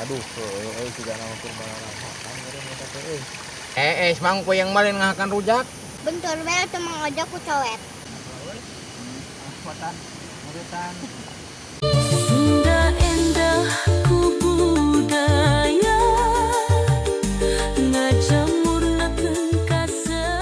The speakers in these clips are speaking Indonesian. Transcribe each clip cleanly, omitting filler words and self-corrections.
Aduh, juga nama kurban makan ngeureun Semangku yang malin ngahakan rujak. Bentar bae teu Mang Ojak ku cowet. Kuatan, muretan. Sunda endah ku budaya ngajamurnakeun kasenian.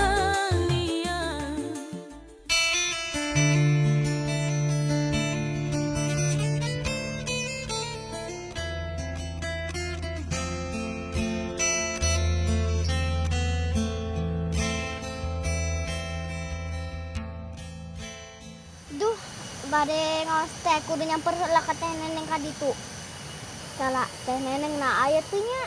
Duh, bade ngaos teh kudu nyamper heula ka teh neneng ka ditu. Salah, teh neneng na aya teu nya.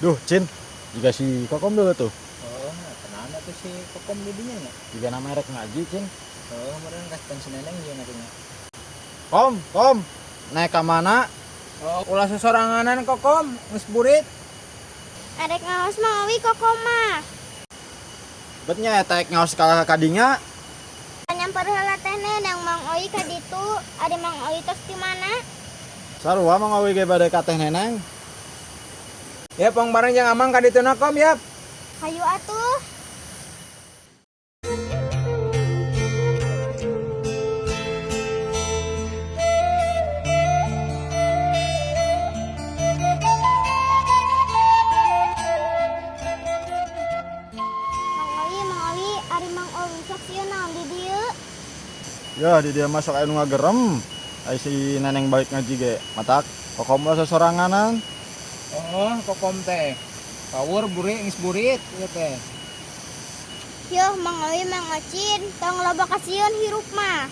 Duh, Cin. Juga si Kokom dulu tuh. Oh, kenapa tuh si Kokom didinya nya? Juga nama rek ngaji, Cin. Oh, meureun kas pensiun neneng ieu nantinya. Kom. Naik ka mana? Oh, ulah sesoranganan Kokom, geus burit. Arek ngaos Mang Owi kok mah. Betnya eta ngaos ka kadinya. Nyamper heula teh neneng Mang Owi ka ditu. Ade Mang Owi tos di mana? Sarua Mang Owi ge bade ka teh neneng. Ya pong bareng jeung Amang ka ditu na Kom ya. Hayu atuh. Mang Owi, ari Mang Owi sok sieun naon di dieu? Ya, di dia masuk anu ngagerem. Ai si neneng balik ngaji ge. Matak Kokom lah sesoranganan. Oh, Kokom teh. Power burit geus burit ieu teh. Yoh, Mang Owi Mang Ocin, tong loba kasieun hirup mah.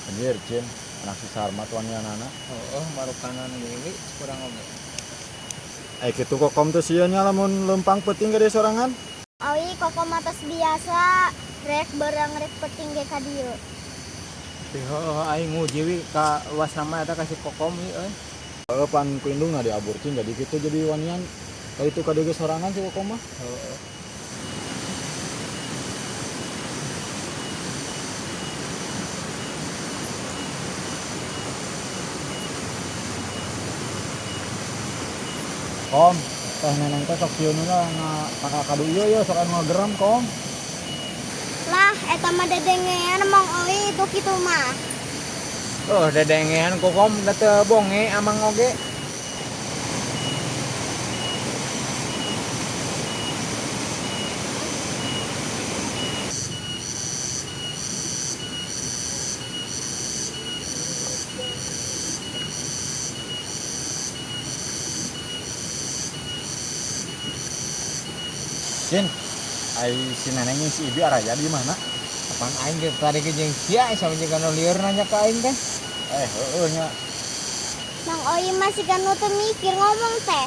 Anjir, Cin. Anak si Sarmat wanianana. Oh, marukanan deui kurang oge. Ai kitu Kokom teh sieun nya lamun lempang peuting gede sorangan. Owi koko matos biasa, rek barang rek peting ge ka dieu. Heuh, aing nguji wi ka luas nama eta kasih Kokom ieu euy. Pan ku indungna diabur, Cin. Jadi kitu jadi wanian. Ka itu kadege sorangan si Kokom mah. Heeh. Kom, teh neneng teh sok sieun lah na kakak kadu ieu sok anu ngagerem, Kom. Lah, eta mah dedengean Mang Owi itu kitu mah. Oh, dedengean Kokom da teu bonge Amang oge. Cin, ai si neneng jeung si Ibi araya di mana? Apaan aing ge tadi ge jeung sia sama jeung anu lieur nanya ka aing teh. Heueuh nya. Mang Owi masih kan teu mikir ngomong teh.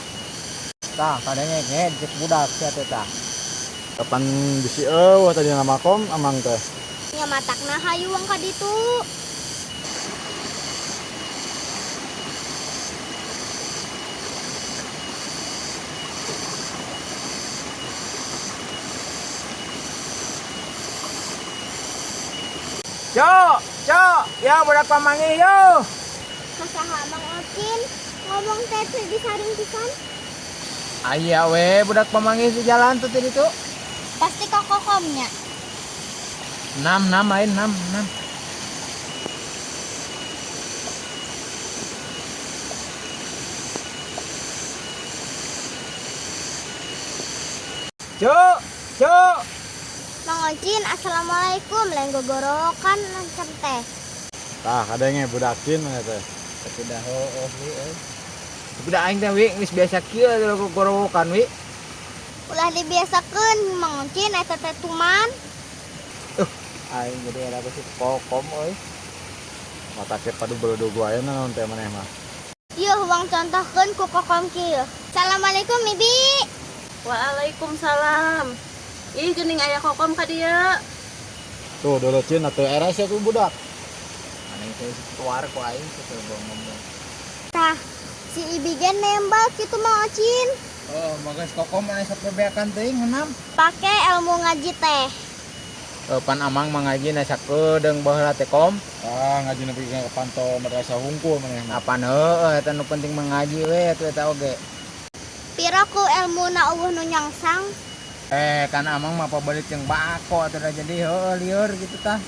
Tah, kadanya ge cek budak sia teh tah. Kapan bisi eueuh tadi nama Kom Amang teh. Nya matakna hayuang ka ditu. Cok, ya budak pamanggih yo. Masaha Mang Ocin ngomong teh teu disaring pisan. Aya we budak pamanggih di jalan tuh tadi tuh. Pasti kok kokomnya. 6 lain 6. Cok. Mang Ocin, assalamualaikum. Lain gogorokan lancam teh. Tah kadenge budakin mana teh. Tapi dah wi euy. Tapi dah aing teh wi geus biasa kieu teh gorowokan wi. Ulah dibiasakeun Mang Ocin eta teh tuman. Aing jadi ada si Kokom euy. Mata ke padu belodogo aya naon teh maneh mah. Yuh, uang contohkeun ku kokom kieu. Assalamualaikum Bibi. Waalaikumsalam. Ih geuning aya Kokom ka dieu. Tuh dulu Cin atuh era sia ku budak. Aneh teh keluar ku aing teh ngomong. Tah, si Ibi gen nembal kitu Mang Ocin. Oh, magas kokom mana sok bebeakan teuing henam. Pakai ilmu ngaji teh. Pan amang mangaji na sakedeung baheula teh kom. Ngaji nepi ka pantau madrasah hungkul maneh. Apaan heueuh eta nu penting mengaji we atuh eta oge. Pira ku ilmu na eueuh nu nyangsang. Kan amang mah pabalik jeung bako atuh da jadi heueuh lieur gitu tah.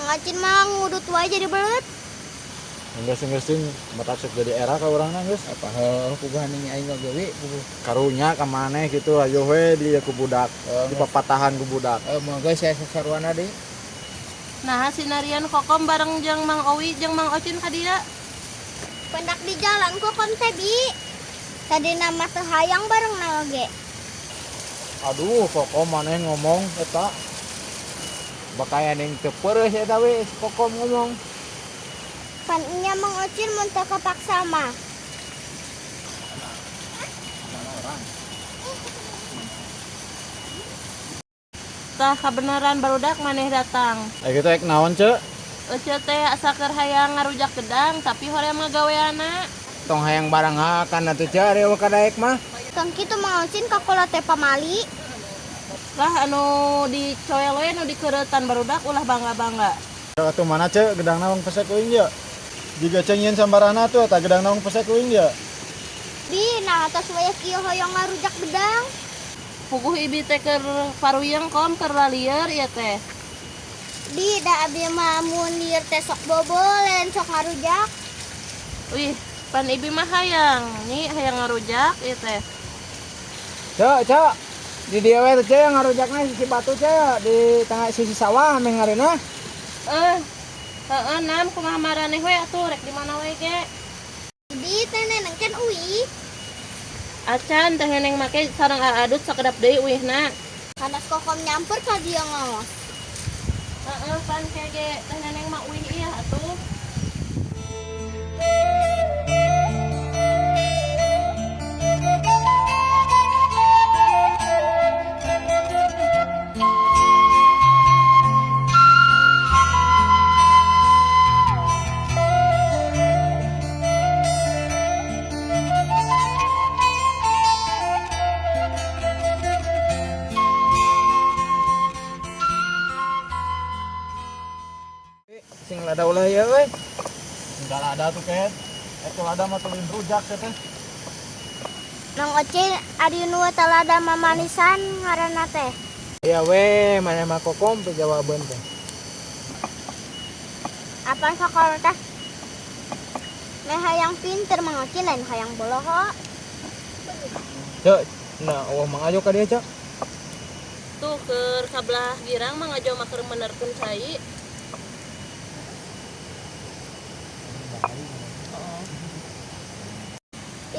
Mangacin mah ngudut wae jadi belet. Geus matak sok jadi era ka urangna geus. Apa heueuh puguh ning aing oge we puguh. Karunya ka maneh gitu ayo we di ku budak. Di papatahan ku budak. Moga saya sasaruana deui. Nah sinarian kokom bareng jeung Mang Owi jeung Mang Ocin ka dieu. Pendak di jalan kokom teh bi. Tadi nama teh hayang bareng na oge. Aduh, kokom maneh ngomong eta. Bakaya ning teu peureus eta we kokom ngomong. Pan nya Mang Ocin mun teu kapaksa mah. Tah kabeneran barudak maneh datang. Ayo kita naon, Cek? Ece teh asa keur hayang ngarujak gedang tapi hoream ngagaweana. Tong hayang barengakan atuh cari we kadaek mah. Tong kitu Mang Ocin kakola teh pamali. Lah anu dicoel we nu dikeuretan barudak ulah bangga-bangga. Atuh mana, Cek? Gedang naung pesek uing dia. Jiga cengin sambarana tuh eta gedang naung pesek uing dia. Bi, nah atas wayah kieu hoyong ngarujak gedang. Puguh ibi teh keur paruyeng kom keur lalieur ieu teh. Di da abi mah mun lieur teh sok bobolen sok ngarujak. Wih, pan ibi mah hayang, nih hayang ngarujak ieu teh. Cek. Di dieu we teh Cek ngarujakna sisi batu Cek di tengah sisi sawah meh ngareuna. Heeh, nam kumaha maraneh we atuh rek di mana we ge. Di teh neneng kan uwi. Acan teh neneng make sareng adut sakedap deui uihna. Kanas kokom nyamper ka dia ngos. Heeh, pan kege teh neneng mah uih ieu atuh. Sing lada ulah ieu euy. Enggak ada tuh, Ket. Eta lada mah teuing rujak teh. Mang Ocin adi nu talada mamanisan ngaranna teh. Ya we, maneh mah kokom teh jawaban teh. Apaan sakola teh? Meh hayang pinter Mang Ocin lain hayang boloho. Cek, nah eueuh mang ajo ka dieu Cek. Tuh keur kabelah girang mah ngajo mah keur menerkeun cai.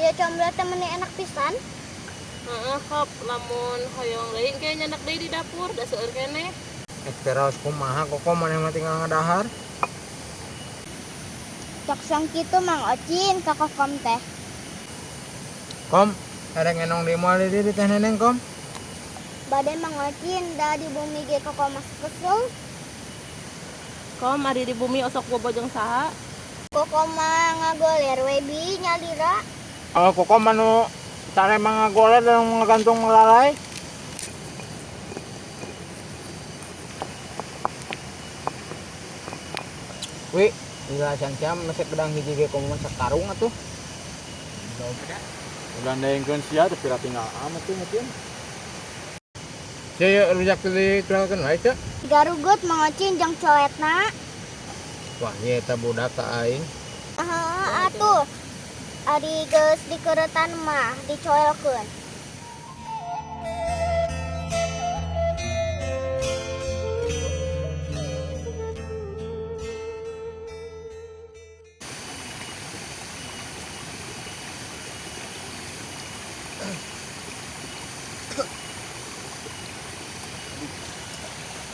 Ieu combla teh meuni enak pisan. Heeh, kop lamun hoyong leuwih ge nyandak deui di dapur da seueur keneh. Teras kumaha kokom maneh mah tinggal ngadahar. Cok sang kitu Mang Ocin ka kokom teh. Kom, ada ngenong di moal di teh neneng kom. Bade Mang Ocin da di bumi ge kokom masuk kesel. Kom ari di bumi osok bobojong saha? Kokom mah ngagoler we bi nyalira. Kokom anu tare mangagoler dan ngagantung melalai. Wi, gila cancam masih pedang hiji ge komo sakarung atuh. Udah ndeengkeun sia teh pira tinggal amat tuh meutin. Cek rujak teh dikeun wae Cek. Garugut Mang Ocin jeung coetna. Wah, ieu eta budak ka aing. Atuh. Ari geus dikeuretan mah dicoelkeun.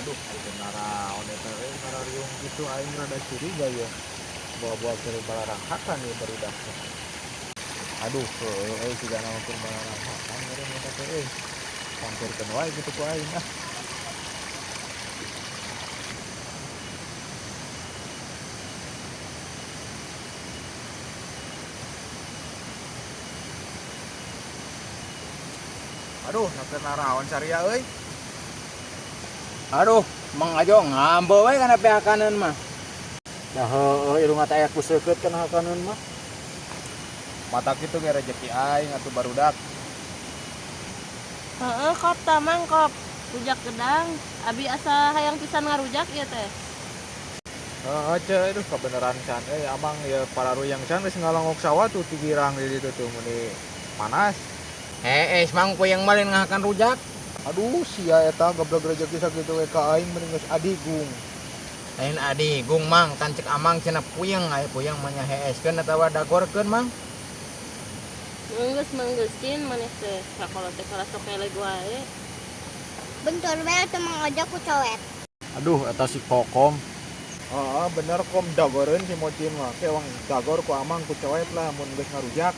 Aduh, itu naraon eta ngarariung gitu aing rada curiga ya. Bawa-bawa ke balaranghakan ya barudak. Aduh, siga nama keur balaranghakan meureun eta teh euy. Sampirkeun wae kitu ku aing ah. Aduh, naker naraon saria euy. Aduh, Mang Ajo ngambeu we kana pihak kanan mah. Dah heueuh irung teh aya kuseukeut kana kanan mah. Mata kitu ge rezeki aing atuh barudak. Heeh, kop tamang kop. Rujak gedang. Abi asa hayang pisan ngarujak ieu teh. Heeh, ce, aduh kebenaran can. Amang ya para ruyang can geus ngalongok sawah tuh ti girang di ditu tuh meni panas. Mang yang malin ngahakan rujak. Aduh, sia eta goblok rezeki sakitu we ka aing mending geus adigung. Lain adigung mang, tan cek amang cenah puyeng aya puyeng mah nya heeskeun atawa dagorkeun mang. Manggeus-manggeuskeun maneh teh. Sakola teh kala sok eleh wae. Bentar we teu mangajak ku cowet. Aduh, eta si Kokom. Heeh, bener kom dagoreun si Mocin mah. Ke wang dagor ku amang ku cewek lah mun geus ngarujak.